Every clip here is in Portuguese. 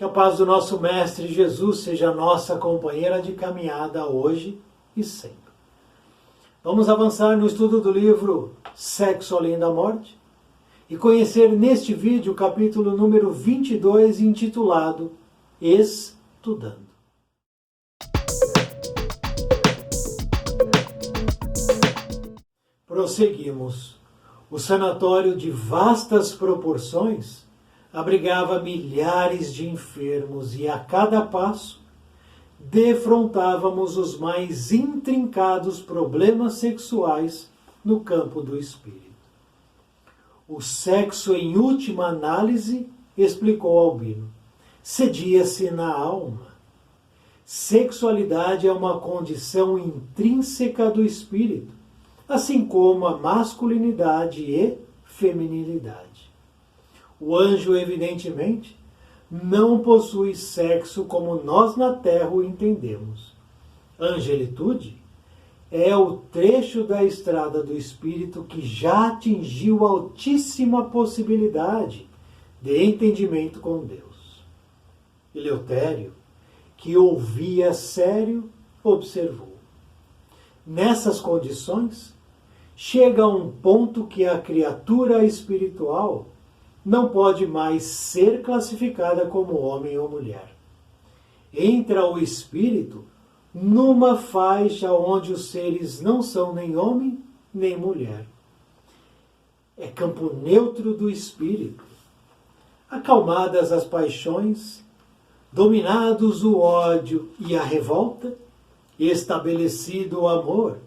Que a paz do nosso Mestre Jesus seja nossa companheira de caminhada hoje e sempre. Vamos avançar no estudo do livro Sexo Além da Morte e conhecer neste vídeo o capítulo número 22, intitulado Estudando. Prosseguimos. O sanatório de vastas proporções abrigava milhares de enfermos e a cada passo defrontávamos os mais intrincados problemas sexuais no campo do espírito. O sexo, em última análise, explicou Albino, cedia-se na alma. Sexualidade é uma condição intrínseca do espírito, assim como a masculinidade e feminilidade. O anjo, evidentemente, não possui sexo como nós na Terra o entendemos. Angelitude é o trecho da estrada do espírito que já atingiu altíssima possibilidade de entendimento com Deus. Eleutério, que ouvia sério, observou. Nessas condições, chega a um ponto que a criatura espiritual não pode mais ser classificada como homem ou mulher. Entra o espírito numa faixa onde os seres não são nem homem nem mulher. É campo neutro do espírito. Acalmadas as paixões, dominados o ódio e a revolta, estabelecido o amor,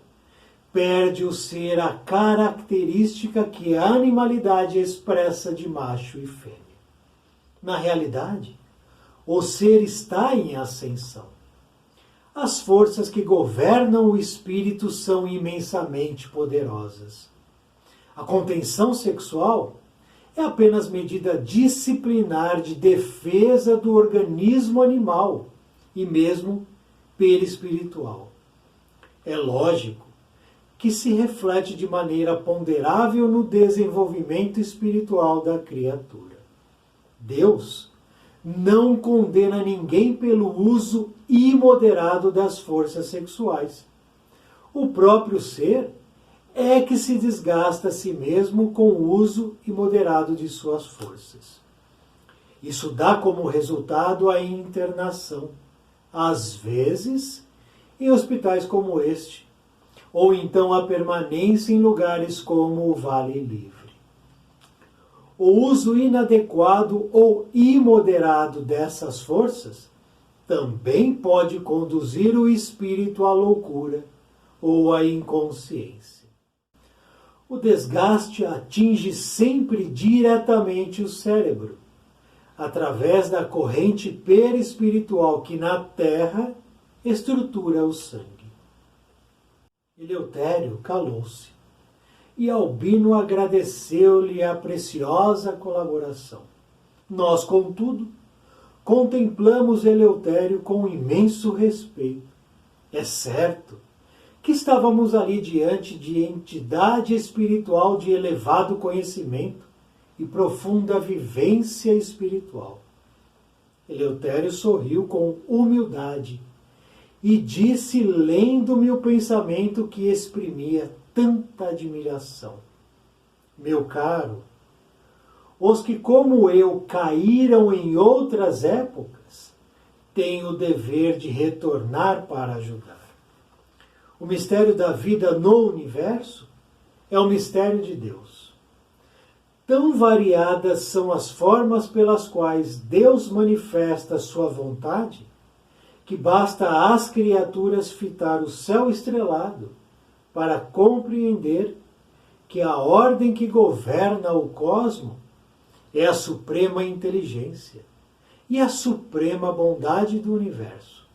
perde o ser a característica que a animalidade expressa de macho e fêmea. Na realidade, o ser está em ascensão. As forças que governam o espírito são imensamente poderosas. A contenção sexual é apenas medida disciplinar de defesa do organismo animal e mesmo perispiritual. É lógico que se reflete de maneira ponderável no desenvolvimento espiritual da criatura. Deus não condena ninguém pelo uso imoderado das forças sexuais. O próprio ser é que se desgasta a si mesmo com o uso imoderado de suas forças. Isso dá como resultado a internação, às vezes em hospitais como este, ou então a permanência em lugares como o Vale Livre. O uso inadequado ou imoderado dessas forças também pode conduzir o espírito à loucura ou à inconsciência. O desgaste atinge sempre diretamente o cérebro, através da corrente perispiritual que na Terra estrutura o sangue. Eleutério calou-se, e Albino agradeceu-lhe a preciosa colaboração. Nós, contudo, contemplamos Eleutério com imenso respeito. É certo que estávamos ali diante de entidade espiritual de elevado conhecimento e profunda vivência espiritual. Eleutério sorriu com humildade e disse, lendo-me o pensamento que exprimia tanta admiração: meu caro, os que como eu caíram em outras épocas têm o dever de retornar para ajudar. O mistério da vida no universo é o mistério de Deus. Tão variadas são as formas pelas quais Deus manifesta sua vontade, que basta às criaturas fitar o céu estrelado para compreender que a ordem que governa o cosmo é a suprema inteligência e a suprema bondade do universo.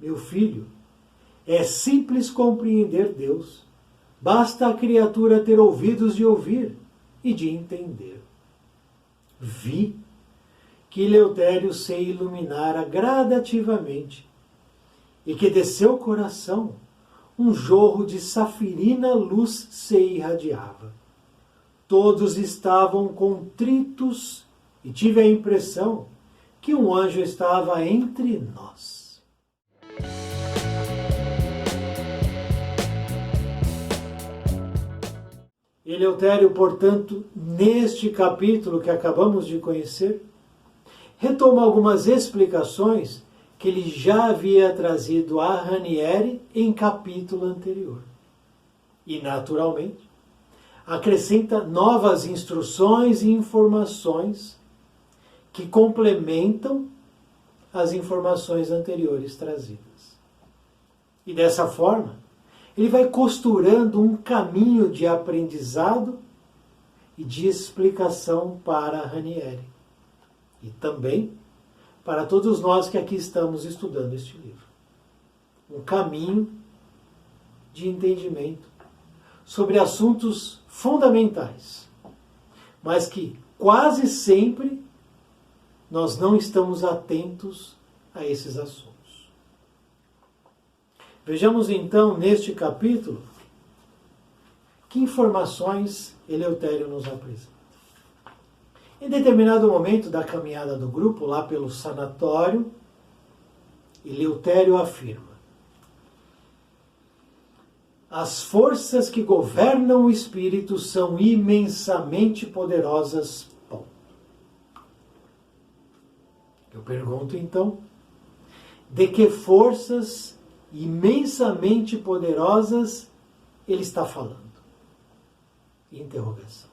Meu filho, é simples compreender Deus. Basta a criatura ter ouvidos de ouvir e de entender. Vi que Eleutério se iluminara gradativamente e que de seu coração um jorro de safirina luz se irradiava. Todos estavam contritos e tive a impressão que um anjo estava entre nós. Eleutério, portanto, neste capítulo que acabamos de conhecer, retoma algumas explicações que ele já havia trazido a Ranieri em capítulo anterior. E, naturalmente, acrescenta novas instruções e informações que complementam as informações anteriores trazidas. E dessa forma, ele vai costurando um caminho de aprendizado e de explicação para Ranieri. E também para todos nós que aqui estamos estudando este livro. Um caminho de entendimento sobre assuntos fundamentais, mas que quase sempre nós não estamos atentos a esses assuntos. Vejamos então neste capítulo que informações Eleutério nos apresenta. Em determinado momento da caminhada do grupo, lá pelo sanatório, Eleutério afirma: as forças que governam o espírito são imensamente poderosas. Ponto. Eu pergunto então, de que forças imensamente poderosas ele está falando? Interrogação.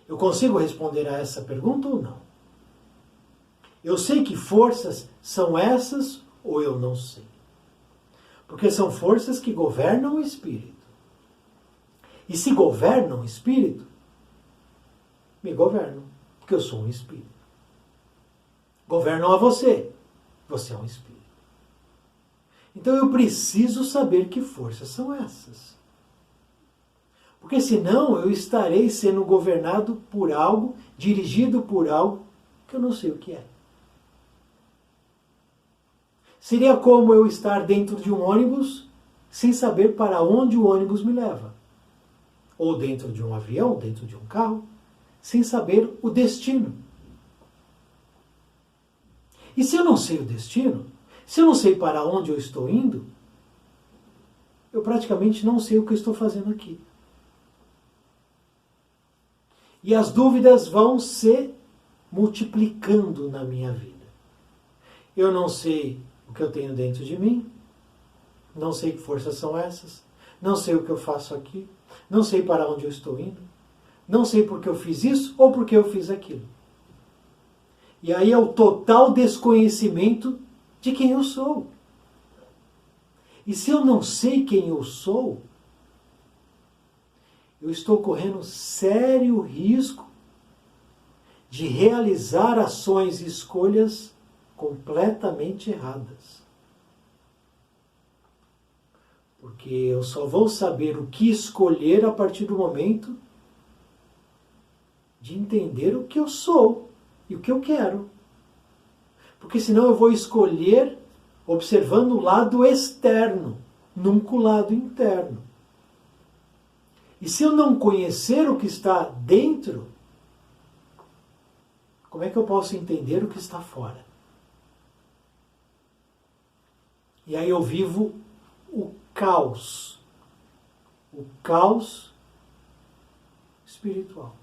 Eu consigo responder a essa pergunta ou não? Eu sei que forças são essas ou eu não sei? Porque são forças que governam o espírito. E se governam o espírito, me governam, porque eu sou um espírito. Governam a você, você é um espírito. Então eu preciso saber que forças são essas. Porque senão eu estarei sendo governado por algo, dirigido por algo que eu não sei o que é. Seria como eu estar dentro de um ônibus sem saber para onde o ônibus me leva. Ou dentro de um avião, dentro de um carro, sem saber o destino. E se eu não sei o destino, se eu não sei para onde eu estou indo, eu praticamente não sei o que eu estou fazendo aqui. E as dúvidas vão se multiplicando na minha vida. Eu não sei o que eu tenho dentro de mim, não sei que forças são essas, não sei o que eu faço aqui, não sei para onde eu estou indo, não sei porque eu fiz isso ou porque eu fiz aquilo. E aí é o total desconhecimento de quem eu sou. E se eu não sei quem eu sou, eu estou correndo sério risco de realizar ações e escolhas completamente erradas. Porque eu só vou saber o que escolher a partir do momento de entender o que eu sou e o que eu quero. Porque senão eu vou escolher observando o lado externo, nunca o lado interno. E se eu não conhecer o que está dentro, como é que eu posso entender o que está fora? E aí eu vivo o caos espiritual.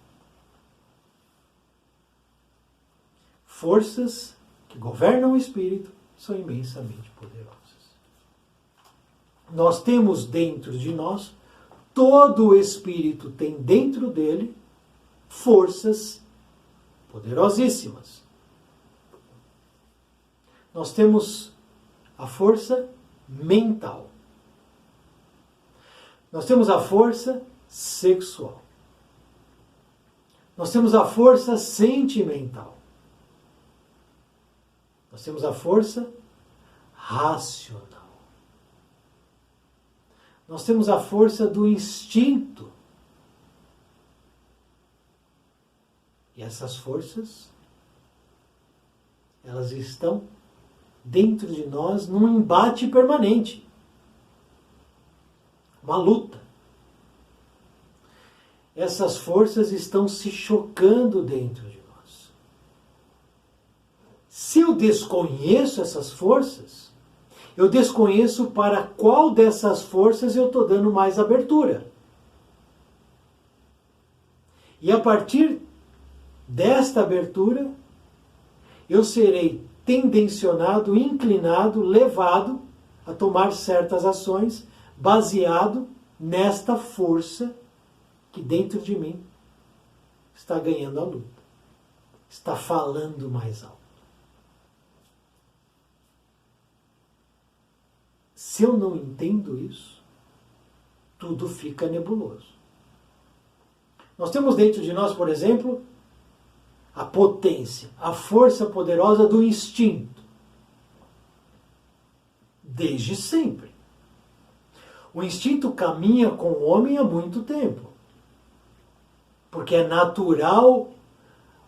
Forças que governam o espírito são imensamente poderosas. Nós temos dentro de nós, todo o espírito tem dentro dele forças poderosíssimas. Nós temos a força mental. Nós temos a força sexual. Nós temos a força sentimental. Nós temos a força racional. Nós temos a força do instinto. E essas forças, elas estão dentro de nós num embate permanente. Uma luta. Essas forças estão se chocando dentro de nós. Se eu desconheço essas forças, eu desconheço para qual dessas forças eu estou dando mais abertura. E a partir desta abertura, eu serei tendencionado, inclinado, levado a tomar certas ações baseado nesta força que dentro de mim está ganhando a luta, está falando mais alto. Se eu não entendo isso, tudo fica nebuloso. Nós temos dentro de nós, por exemplo, a potência, a força poderosa do instinto. Desde sempre. O instinto caminha com o homem há muito tempo. Porque é natural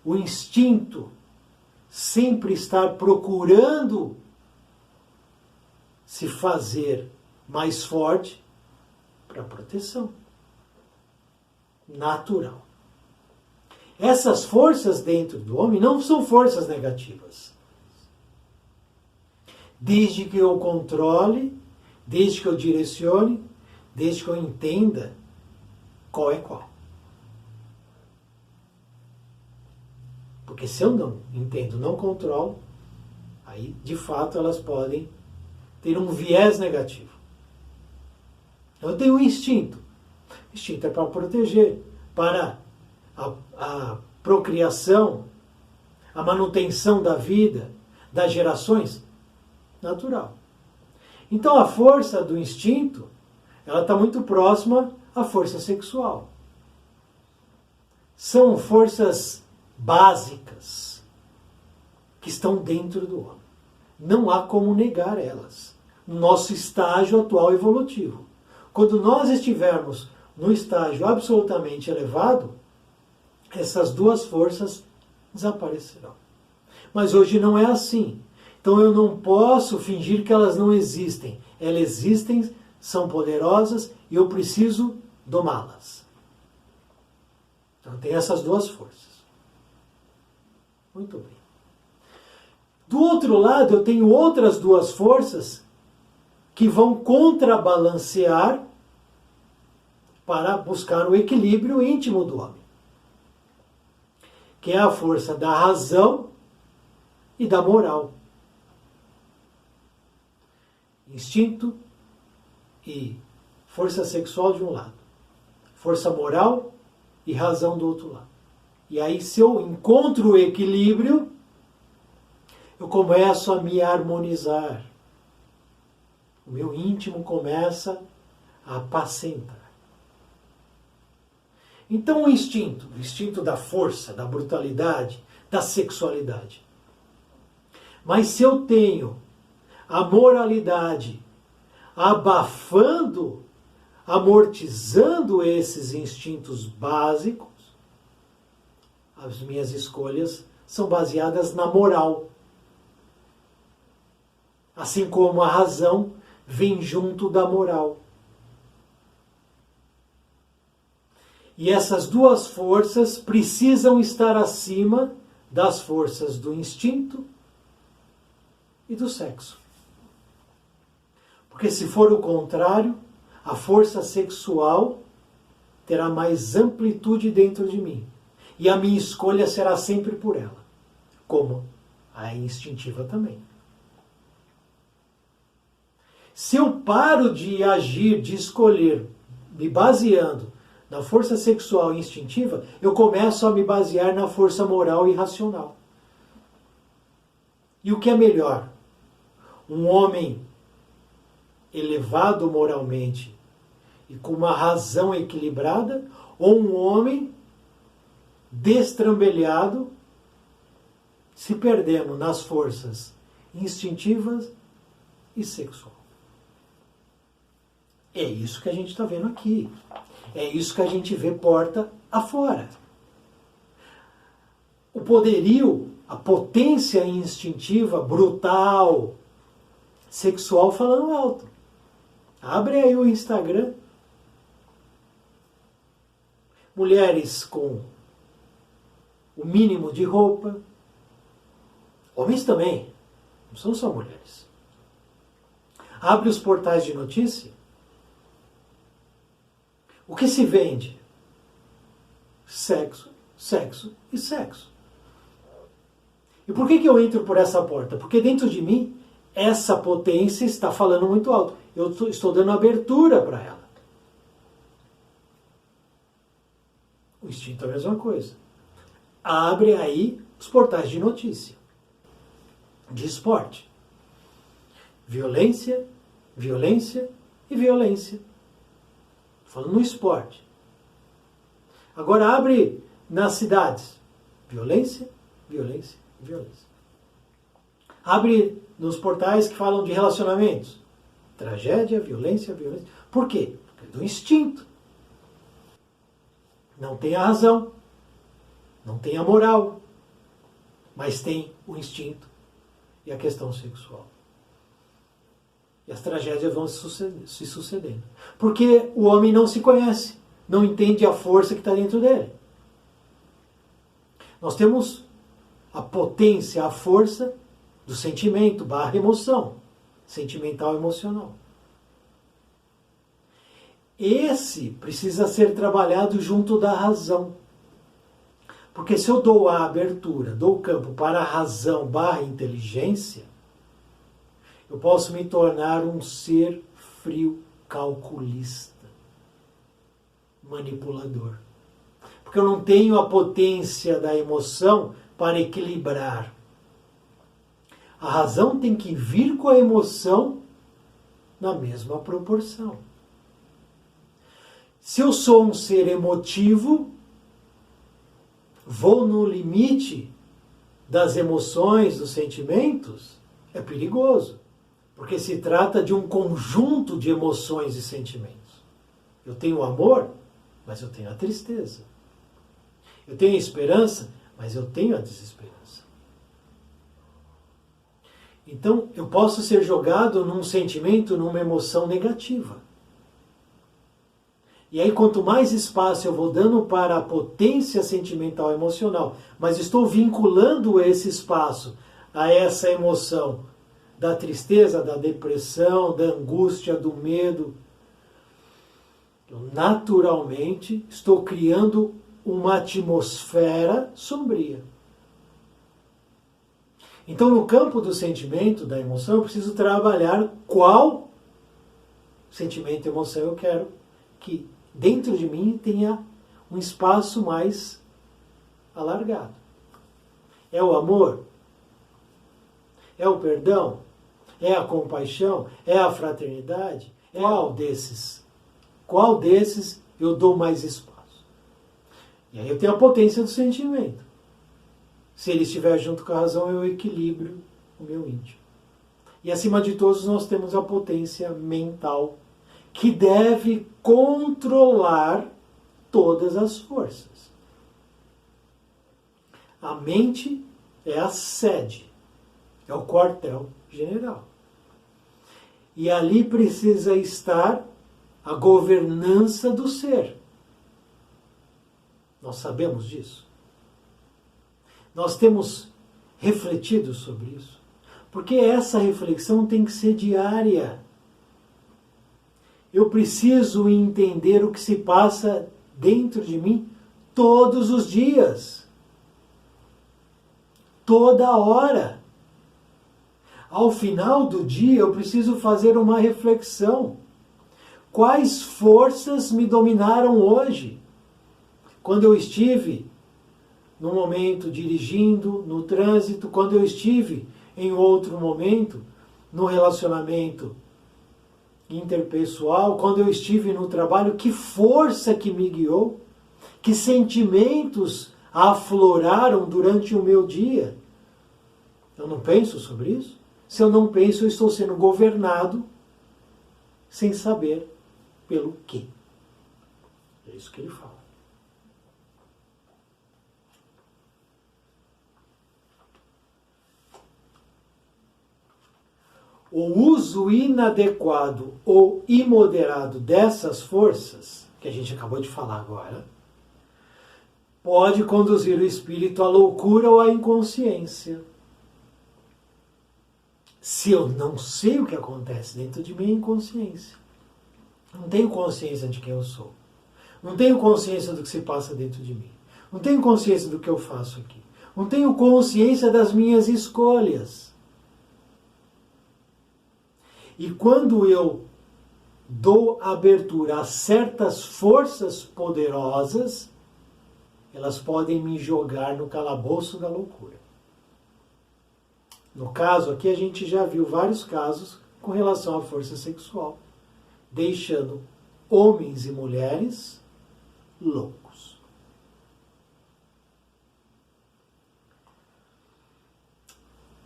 o instinto sempre estar procurando se fazer mais forte para proteção. Natural. Essas forças dentro do homem não são forças negativas. Desde que eu controle, desde que eu direcione, desde que eu entenda qual é qual. Porque se eu não entendo, não controlo, aí de fato elas podem ter um viés negativo. Eu tenho um instinto. O instinto é para proteger, para a procriação, a manutenção da vida, das gerações, natural. Então a força do instinto, ela está muito próxima à força sexual. São forças básicas que estão dentro do homem. Não há como negar elas. No nosso estágio atual evolutivo. Quando nós estivermos no estágio absolutamente elevado, essas duas forças desaparecerão. Mas hoje não é assim. Então eu não posso fingir que elas não existem. Elas existem, são poderosas e eu preciso domá-las. Então tem essas duas forças. Muito bem. Do outro lado, eu tenho outras duas forças que vão contrabalancear para buscar o equilíbrio íntimo do homem, que é a força da razão e da moral. Instinto e força sexual de um lado, força moral e razão do outro lado. E aí, se eu encontro o equilíbrio, eu começo a me harmonizar. O meu íntimo começa a apacentar. Então o instinto da força, da brutalidade, da sexualidade. Mas se eu tenho a moralidade abafando, amortizando esses instintos básicos, as minhas escolhas são baseadas na moral. Assim como a razão vem junto da moral. E essas duas forças precisam estar acima das forças do instinto e do sexo. Porque se for o contrário, a força sexual terá mais amplitude dentro de mim. E a minha escolha será sempre por ela. Como a instintiva também. Se eu paro de agir, de escolher, me baseando na força sexual e instintiva, eu começo a me basear na força moral e racional. E o que é melhor? Um homem elevado moralmente e com uma razão equilibrada, ou um homem destrambelhado, se perdendo nas forças instintivas e sexual. É isso que a gente está vendo aqui. É isso que a gente vê porta afora. O poderio, a potência instintiva, brutal, sexual falando alto. Abre aí o Instagram. Mulheres com o mínimo de roupa, Homens também, não são só mulheres. Abre os portais de notícia. O que se vende? Sexo, sexo e sexo. E por que eu entro por essa porta? Porque dentro de mim, essa potência está falando muito alto. Eu estou dando abertura para ela. O instinto é a mesma coisa. Abre aí os portais de notícia, de esporte. Violência, violência e violência. Falando no esporte. Agora abre nas cidades. Violência, violência e violência. Abre nos portais que falam de relacionamentos. Tragédia, violência, violência. Por quê? Porque é do instinto. Não tem a razão. Não tem a moral. Mas tem o instinto e a questão sexual. E as tragédias vão se sucedendo. Porque o homem não se conhece. Não entende a força que está dentro dele. Nós temos a potência, a força do sentimento / emoção. Sentimental e emocional. Esse precisa ser trabalhado junto da razão. Porque se eu dou a abertura, dou o campo para a razão / inteligência, eu posso me tornar um ser frio, calculista, manipulador. Porque eu não tenho a potência da emoção para equilibrar. A razão tem que vir com a emoção na mesma proporção. Se eu sou um ser emotivo, vou no limite das emoções, dos sentimentos, é perigoso. Porque se trata de um conjunto de emoções e sentimentos. Eu tenho o amor, mas eu tenho a tristeza. Eu tenho a esperança, mas eu tenho a desesperança. Então, eu posso ser jogado num sentimento, numa emoção negativa. E aí, quanto mais espaço eu vou dando para a potência sentimental e emocional, mas estou vinculando esse espaço a essa emoção da tristeza, da depressão, da angústia, do medo, eu naturalmente estou criando uma atmosfera sombria. Então, no campo do sentimento, da emoção, eu preciso trabalhar qual sentimento e emoção eu quero que dentro de mim tenha um espaço mais alargado. É o amor? É o perdão? É a compaixão? É a fraternidade? Qual desses? Qual desses eu dou mais espaço? E aí eu tenho a potência do sentimento. Se ele estiver junto com a razão, eu equilibro o meu íntimo. E acima de todos, nós temos a potência mental, que deve controlar todas as forças. A mente é a sede, é o quartel-general. E ali precisa estar a governança do ser. Nós sabemos disso. Nós temos refletido sobre isso. Porque essa reflexão tem que ser diária. Eu preciso entender o que se passa dentro de mim todos os dias. Toda hora. Ao final do dia, eu preciso fazer uma reflexão. Quais forças me dominaram hoje? Quando eu estive no momento dirigindo, no trânsito, quando eu estive em outro momento, no relacionamento interpessoal, quando eu estive no trabalho, que força que me guiou, que sentimentos afloraram durante o meu dia. Eu não penso sobre isso? Se eu não penso, eu estou sendo governado sem saber pelo quê. É isso que ele fala. O uso inadequado ou imoderado dessas forças, que a gente acabou de falar agora, pode conduzir o espírito à loucura ou à inconsciência. Se eu não sei o que acontece dentro de mim, é inconsciência. Não tenho consciência de quem eu sou. Não tenho consciência do que se passa dentro de mim. Não tenho consciência do que eu faço aqui. Não tenho consciência das minhas escolhas. E quando eu dou abertura a certas forças poderosas, elas podem me jogar no calabouço da loucura. No caso aqui, a gente já viu vários casos com relação à força sexual, deixando homens e mulheres loucos.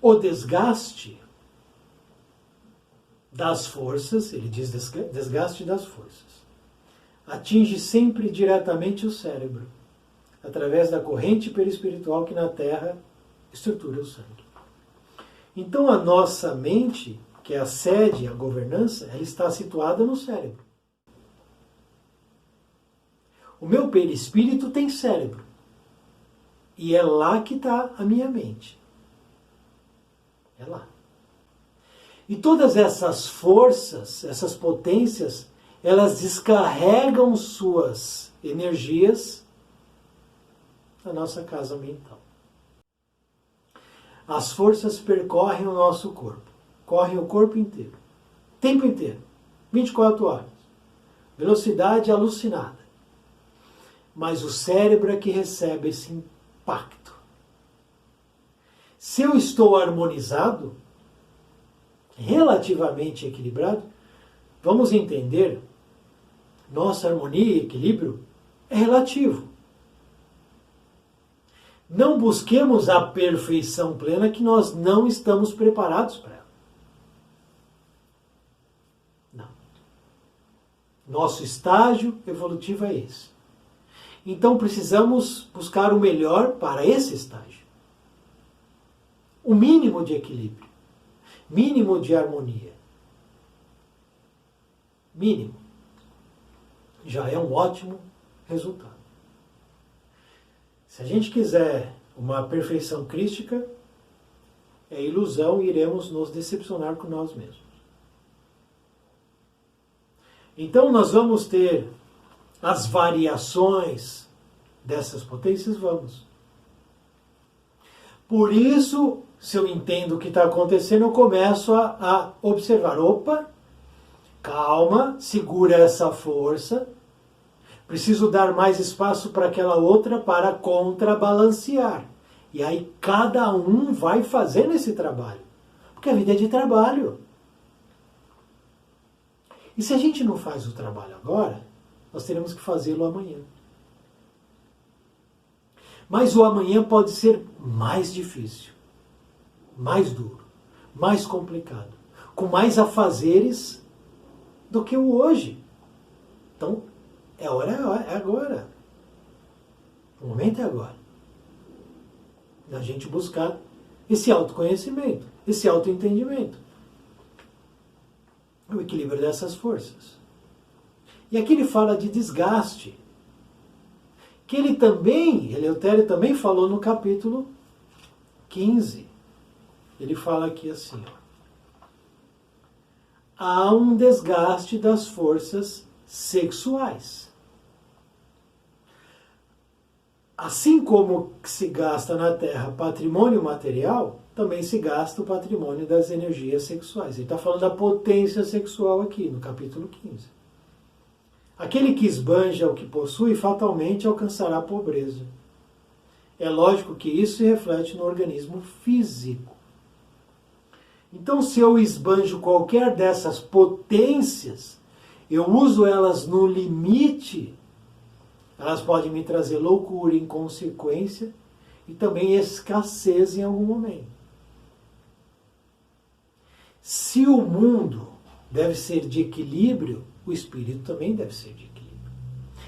O desgaste das forças, ele diz desgaste das forças, atinge sempre diretamente o cérebro, através da corrente perispiritual que na Terra estrutura o sangue. Então a nossa mente, que é a sede, a governança, ela está situada no cérebro. O meu perispírito tem cérebro. E é lá que está a minha mente. É lá. E todas essas forças, essas potências, elas descarregam suas energias na nossa casa mental. As forças percorrem o nosso corpo. Correm o corpo inteiro. Tempo inteiro. 24 horas. Velocidade alucinada. Mas o cérebro é que recebe esse impacto. Se eu estou harmonizado, relativamente equilibrado, vamos entender, nossa harmonia e equilíbrio é relativo. Não busquemos a perfeição plena que nós não estamos preparados para ela. Não. Nosso estágio evolutivo é esse. Então precisamos buscar o melhor para esse estágio. O mínimo de equilíbrio. Mínimo de harmonia. Mínimo. Já é um ótimo resultado. Se a gente quiser uma perfeição crística, é ilusão e iremos nos decepcionar com nós mesmos. Então nós vamos ter as variações dessas potências, vamos. Por isso, se eu entendo o que está acontecendo, eu começo a observar. Opa, calma, segura essa força. Preciso dar mais espaço para aquela outra para contrabalancear. E aí cada um vai fazendo esse trabalho. Porque a vida é de trabalho. E se a gente não faz o trabalho agora, nós teremos que fazê-lo amanhã. Mas o amanhã pode ser mais difícil, mais duro, mais complicado, com mais afazeres do que o hoje. Então, é agora. O momento é agora. Da gente buscar esse autoconhecimento, esse autoentendimento. O equilíbrio dessas forças. E aqui ele fala de desgaste. Que Eleutério também falou no capítulo 15. Ele fala aqui assim, ó. Há um desgaste das forças sexuais. Assim como se gasta na Terra patrimônio material, também se gasta o patrimônio das energias sexuais. Ele está falando da potência sexual aqui, no capítulo 15. Aquele que esbanja o que possui, fatalmente alcançará a pobreza. É lógico que isso se reflete no organismo físico. Então, se eu esbanjo qualquer dessas potências, eu uso elas no limite, elas podem me trazer loucura, inconsequência e também escassez em algum momento. Se o mundo deve ser de equilíbrio, o espírito também deve ser de equilíbrio.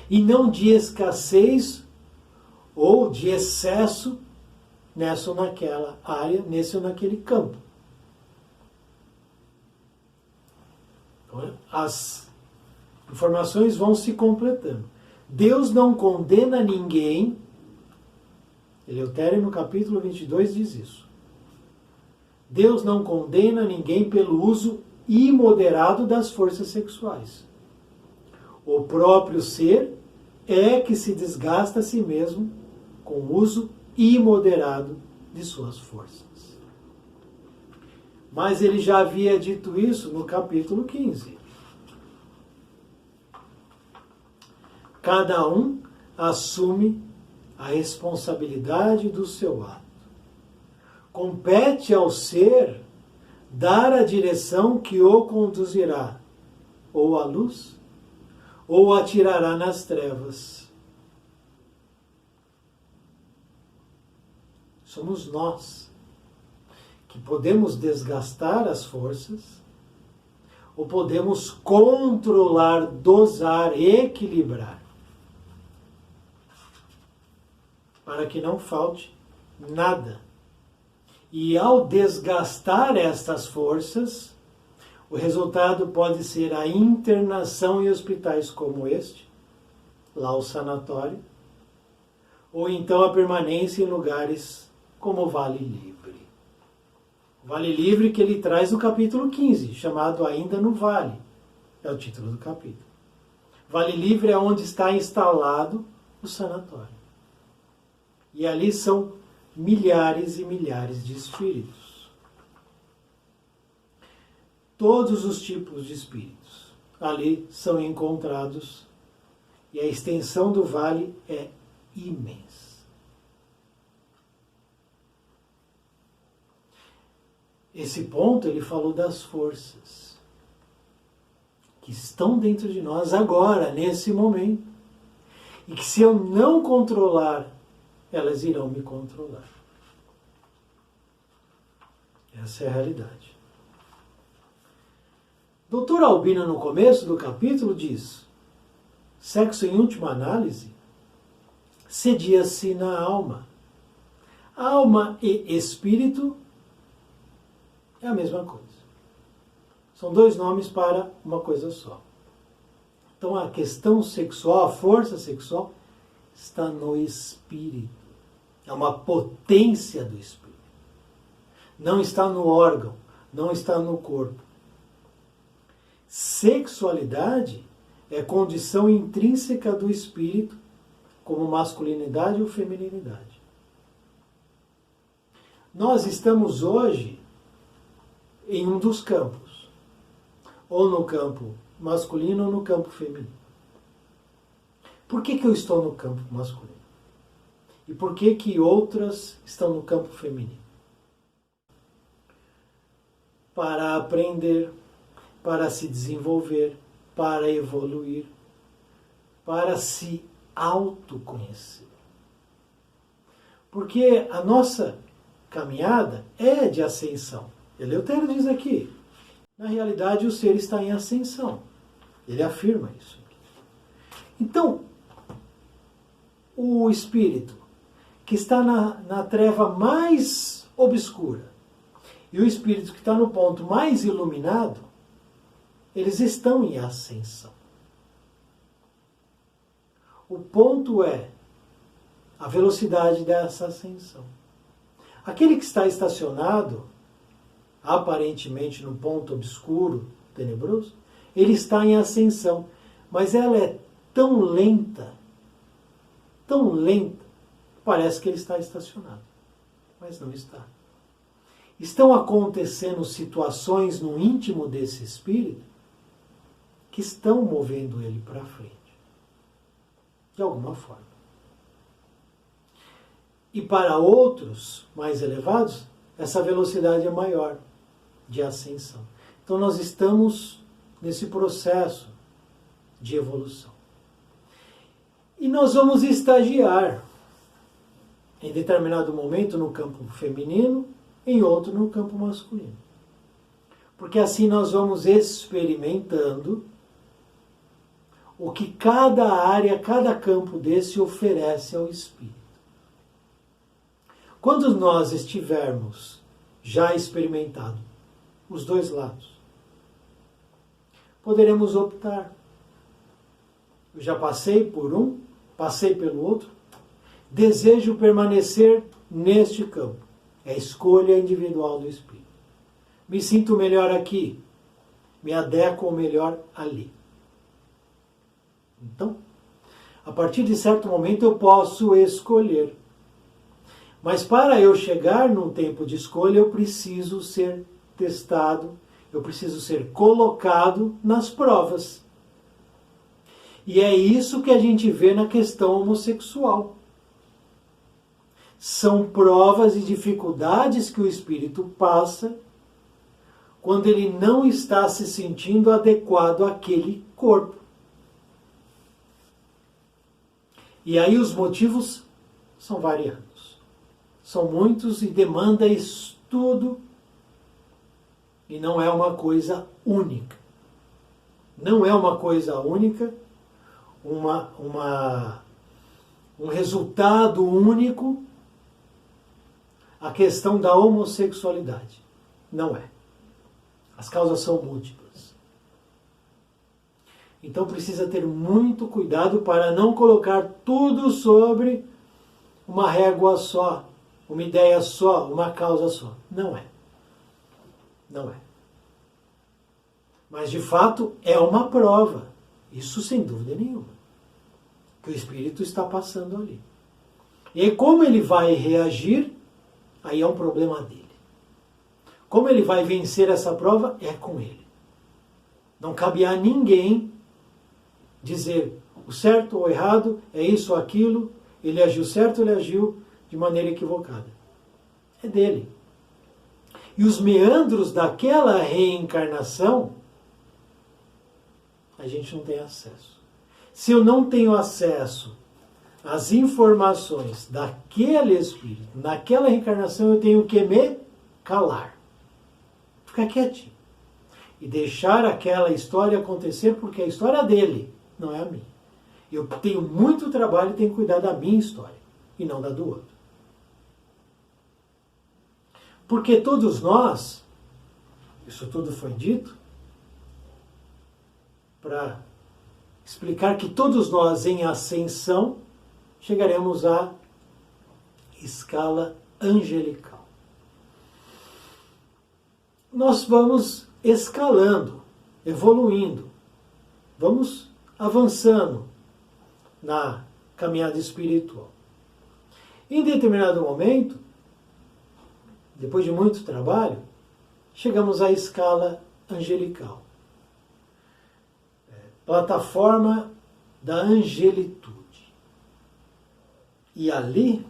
E não de escassez ou de excesso nessa ou naquela área, nesse ou naquele campo. As informações vão se completando. Deus não condena ninguém. Eleutério, no capítulo 22, diz isso. Deus não condena ninguém pelo uso imoderado das forças sexuais. O próprio ser é que se desgasta a si mesmo com o uso imoderado de suas forças. Mas ele já havia dito isso no capítulo 15. Cada um assume a responsabilidade do seu ato. Compete ao ser dar a direção que o conduzirá ou à luz ou o atirará nas trevas. Somos nós que podemos desgastar as forças ou podemos controlar, dosar, equilibrar, para que não falte nada. E ao desgastar estas forças, o resultado pode ser a internação em hospitais como este, lá o sanatório, ou então a permanência em lugares como o Vale Livre. O Vale Livre que ele traz no capítulo 15, chamado Ainda no Vale, é o título do capítulo. Vale Livre é onde está instalado o sanatório. E ali são milhares e milhares de espíritos. Todos os tipos de espíritos ali são encontrados e a extensão do vale é imensa. Esse ponto ele falou das forças que estão dentro de nós agora, nesse momento, e que se eu não controlar, elas irão me controlar. Essa é a realidade. Doutor Albino, no começo do capítulo, diz: sexo, em última análise, cedia-se na alma. Alma e espírito é a mesma coisa. São dois nomes para uma coisa só. Então a questão sexual, a força sexual, está no espírito. É uma potência do espírito. Não está no órgão, não está no corpo. Sexualidade é condição intrínseca do espírito, como masculinidade ou feminilidade. Nós estamos hoje em um dos campos, ou no campo masculino ou no campo feminino. Por que eu estou no campo masculino? E por que outras estão no campo feminino? Para aprender, para se desenvolver, para evoluir, para se autoconhecer. Porque a nossa caminhada é de ascensão. Eleutério diz aqui, na realidade o ser está em ascensão. Ele afirma isso. Então, o espírito que está na treva mais obscura e o espírito que está no ponto mais iluminado, eles estão em ascensão. O ponto é a velocidade dessa ascensão. Aquele que está estacionado, aparentemente no ponto obscuro, tenebroso, ele está em ascensão, mas ela é tão lenta, parece que ele está estacionado, mas não está. Estão acontecendo situações no íntimo desse espírito que estão movendo ele para frente, de alguma forma. E para outros mais elevados, essa velocidade é maior de ascensão. Então nós estamos nesse processo de evolução. E nós vamos estagiar em determinado momento no campo feminino, em outro no campo masculino. Porque assim nós vamos experimentando o que cada área, cada campo desse oferece ao espírito. Quando nós estivermos já experimentado os dois lados, poderemos optar. Eu já passei por um, passei pelo outro, desejo permanecer neste campo. É a escolha individual do espírito. me sinto melhor aqui, me adequo melhor ali. Então, a partir de certo momento eu posso escolher. Mas para eu chegar num tempo de escolha, eu preciso ser testado, eu preciso ser colocado nas provas. E é isso que a gente vê na questão homossexual. São provas e dificuldades que o espírito passa quando ele não está se sentindo adequado àquele corpo. E aí os motivos são variados. São muitos e demanda estudo e não é uma coisa única. Não é uma coisa única, um resultado único a questão da homossexualidade. Não é. As causas são múltiplas. Então precisa ter muito cuidado para não colocar tudo sobre uma régua só, uma ideia só, uma causa só. Não é. Não é. Mas de fato é uma prova. Isso sem dúvida nenhuma. Que o espírito está passando ali. E aí, como ele vai reagir, aí é um problema dele. Como ele vai vencer essa prova, é com ele. Não cabe a ninguém dizer o certo ou o errado, é isso ou aquilo, ele agiu certo, ele agiu de maneira equivocada. É dele. E os meandros daquela reencarnação, a gente não tem acesso. Se eu não tenho acesso às informações daquele espírito, naquela reencarnação, eu tenho que me calar. Ficar quietinho. E deixar aquela história acontecer, porque é a história dele, não é a minha. Eu tenho muito trabalho e tenho que cuidar da minha história, e não da do outro. Porque todos nós, isso tudo foi dito, para explicar que todos nós em ascensão chegaremos à escala angelical. Nós vamos escalando, evoluindo, vamos avançando na caminhada espiritual. Em determinado momento, depois de muito trabalho, chegamos à escala angelical. Plataforma da angelitude. E ali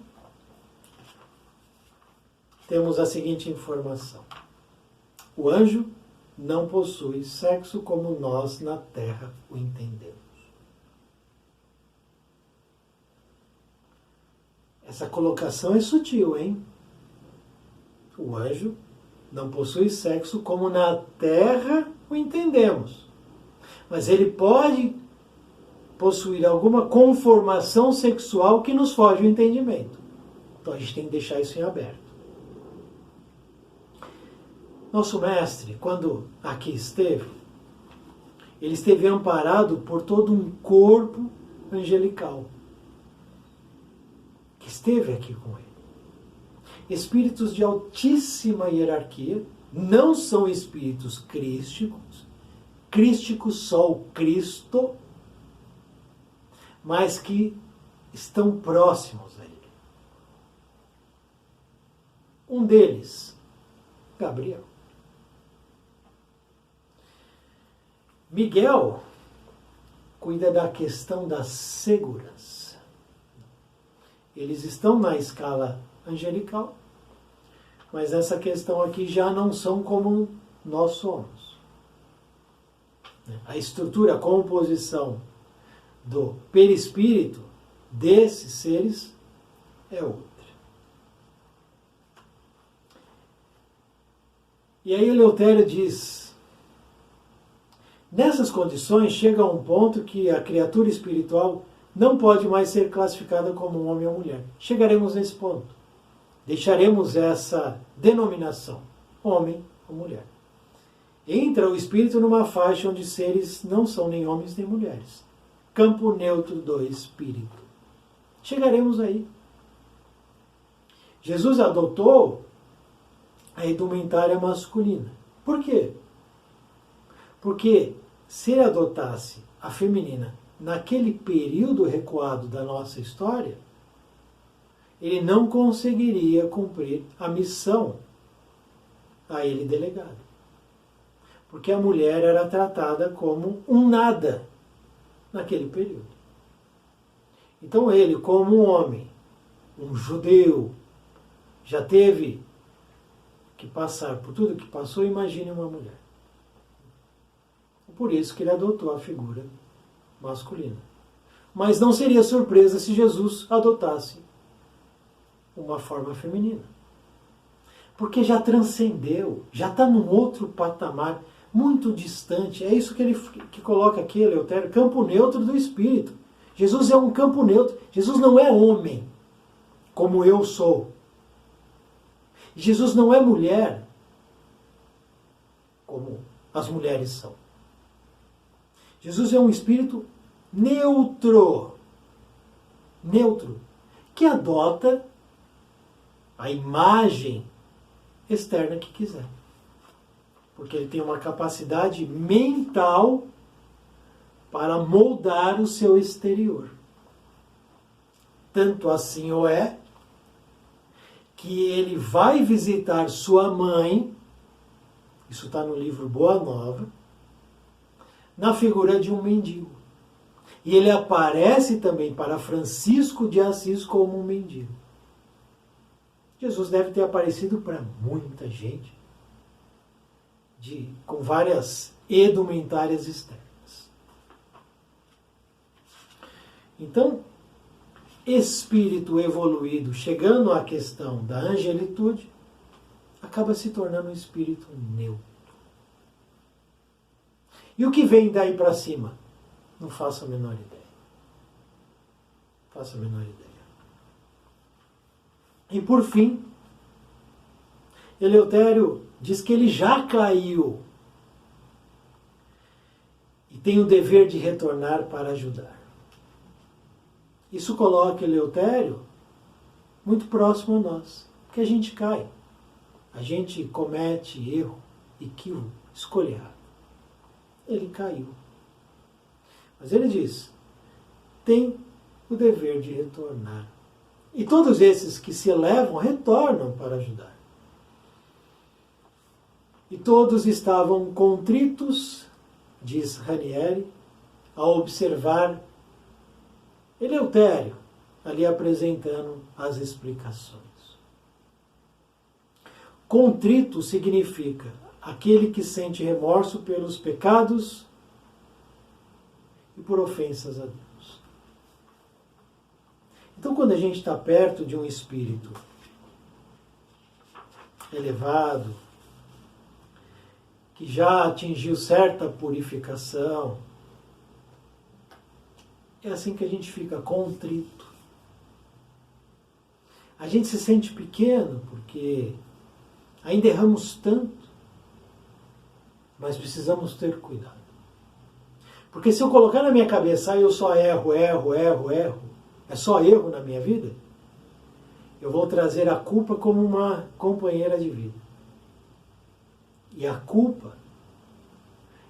temos a seguinte informação. O anjo não possui sexo como nós na Terra o entendemos. Essa colocação é sutil, hein? O anjo não possui sexo como na Terra o entendemos. Mas ele pode possuir alguma conformação sexual que nos foge o entendimento. Então a gente tem que deixar isso em aberto. Nosso mestre, quando aqui esteve, ele esteve amparado por todo um corpo angelical que esteve aqui com ele. Espíritos de altíssima hierarquia, não são espíritos crísticos só o Cristo, mas que estão próximos a ele. Um deles, Gabriel. Miguel cuida da questão da segurança. Eles estão na escala angelical, mas essa questão aqui já não são como nós somos. A estrutura, a composição do perispírito desses seres é outra. E aí Eleutério diz, nessas condições chega a um ponto que a criatura espiritual não pode mais ser classificada como um homem ou mulher. Chegaremos nesse ponto. Deixaremos essa denominação, homem ou mulher. Entra o espírito numa faixa onde seres não são nem homens nem mulheres. Campo neutro do espírito. Chegaremos aí. Jesus adotou a indumentária masculina. Por quê? Porque se ele adotasse a feminina naquele período recuado da nossa história, ele não conseguiria cumprir a missão a ele delegada. Porque a mulher era tratada como um nada naquele período. Então ele, como um homem, um judeu, já teve que passar por tudo que passou, imagine uma mulher. Por isso que ele adotou a figura masculina. Mas não seria surpresa se Jesus adotasse uma forma feminina. Porque já transcendeu, já está num outro patamar muito distante. É isso que ele que coloca aqui, Eleutério, campo neutro do espírito. Jesus é um campo neutro. Jesus não é homem, como eu sou. Jesus não é mulher, como as mulheres são. Jesus é um espírito neutro, que adota a imagem externa que quiser. Porque ele tem uma capacidade mental para moldar o seu exterior. Tanto assim o é, que ele vai visitar sua mãe, isso está no livro Boa Nova, na figura de um mendigo. E ele aparece também para Francisco de Assis como um mendigo. Jesus deve ter aparecido para muita gente, com várias edumentárias externas. Então, espírito evoluído, chegando à questão da angelitude, acaba se tornando um espírito neutro. E o que vem daí para cima? Não faço a menor ideia. Faço a menor ideia. E por fim, Eleutério diz que ele já caiu e tem o dever de retornar para ajudar. Isso coloca Eleutério muito próximo a nós, porque a gente cai. A gente comete erro, equívoco, escolha errado. Ele caiu. Mas ele diz, tem o dever de retornar. E todos esses que se elevam retornam para ajudar. E todos estavam contritos, diz Ranieri, ao observar Eleutério ali apresentando as explicações. Contrito significa aquele que sente remorso pelos pecados e por ofensas a Deus. Então, quando a gente está perto de um espírito elevado, que já atingiu certa purificação, é assim que a gente fica contrito. A gente se sente pequeno porque ainda erramos tanto, mas precisamos ter cuidado. Porque se eu colocar na minha cabeça, eu só erro, é só erro na minha vida, eu vou trazer a culpa como uma companheira de vida. E a culpa,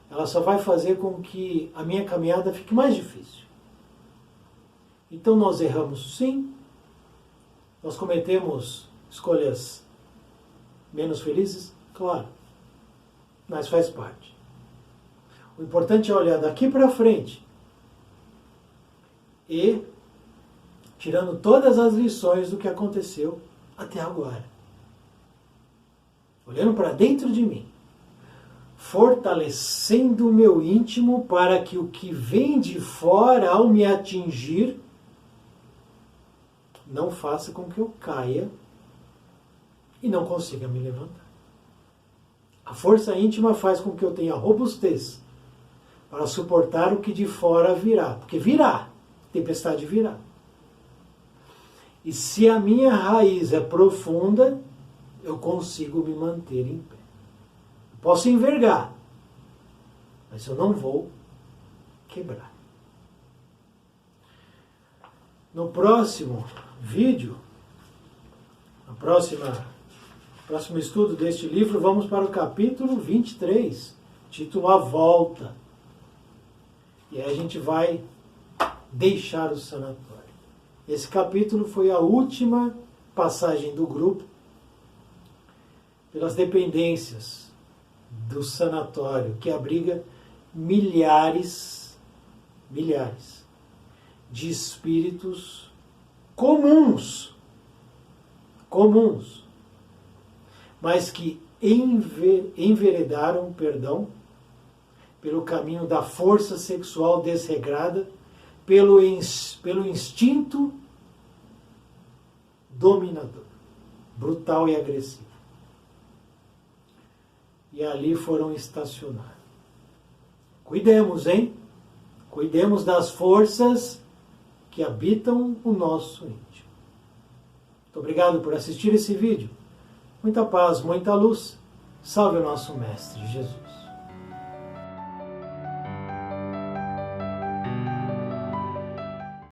ela só vai fazer com que a minha caminhada fique mais difícil. Então nós erramos sim, nós cometemos escolhas menos felizes, claro, mas faz parte. O importante é olhar daqui para frente e tirando todas as lições do que aconteceu até agora. Olhando para dentro de mim, fortalecendo o meu íntimo para que o que vem de fora, ao me atingir, não faça com que eu caia e não consiga me levantar. A força íntima faz com que eu tenha robustez para suportar o que de fora virá. Porque virá, tempestade virá. E se a minha raiz é profunda, eu consigo me manter em pé. Eu posso envergar, mas eu não vou quebrar. No próximo vídeo, no próximo Próximo estudo deste livro, vamos para o capítulo 23, título A Volta. E aí a gente vai deixar o sanatório. Esse capítulo foi a última passagem do grupo pelas dependências do sanatório, que abriga milhares de espíritos comuns, mas que enveredaram, pelo caminho da força sexual desregrada, pelo instinto dominador, brutal e agressivo. E ali foram estacionar. Cuidemos, hein? Cuidemos das forças que habitam o nosso íntimo. Muito obrigado por assistir esse vídeo. Muita paz, muita luz. Salve o nosso Mestre Jesus.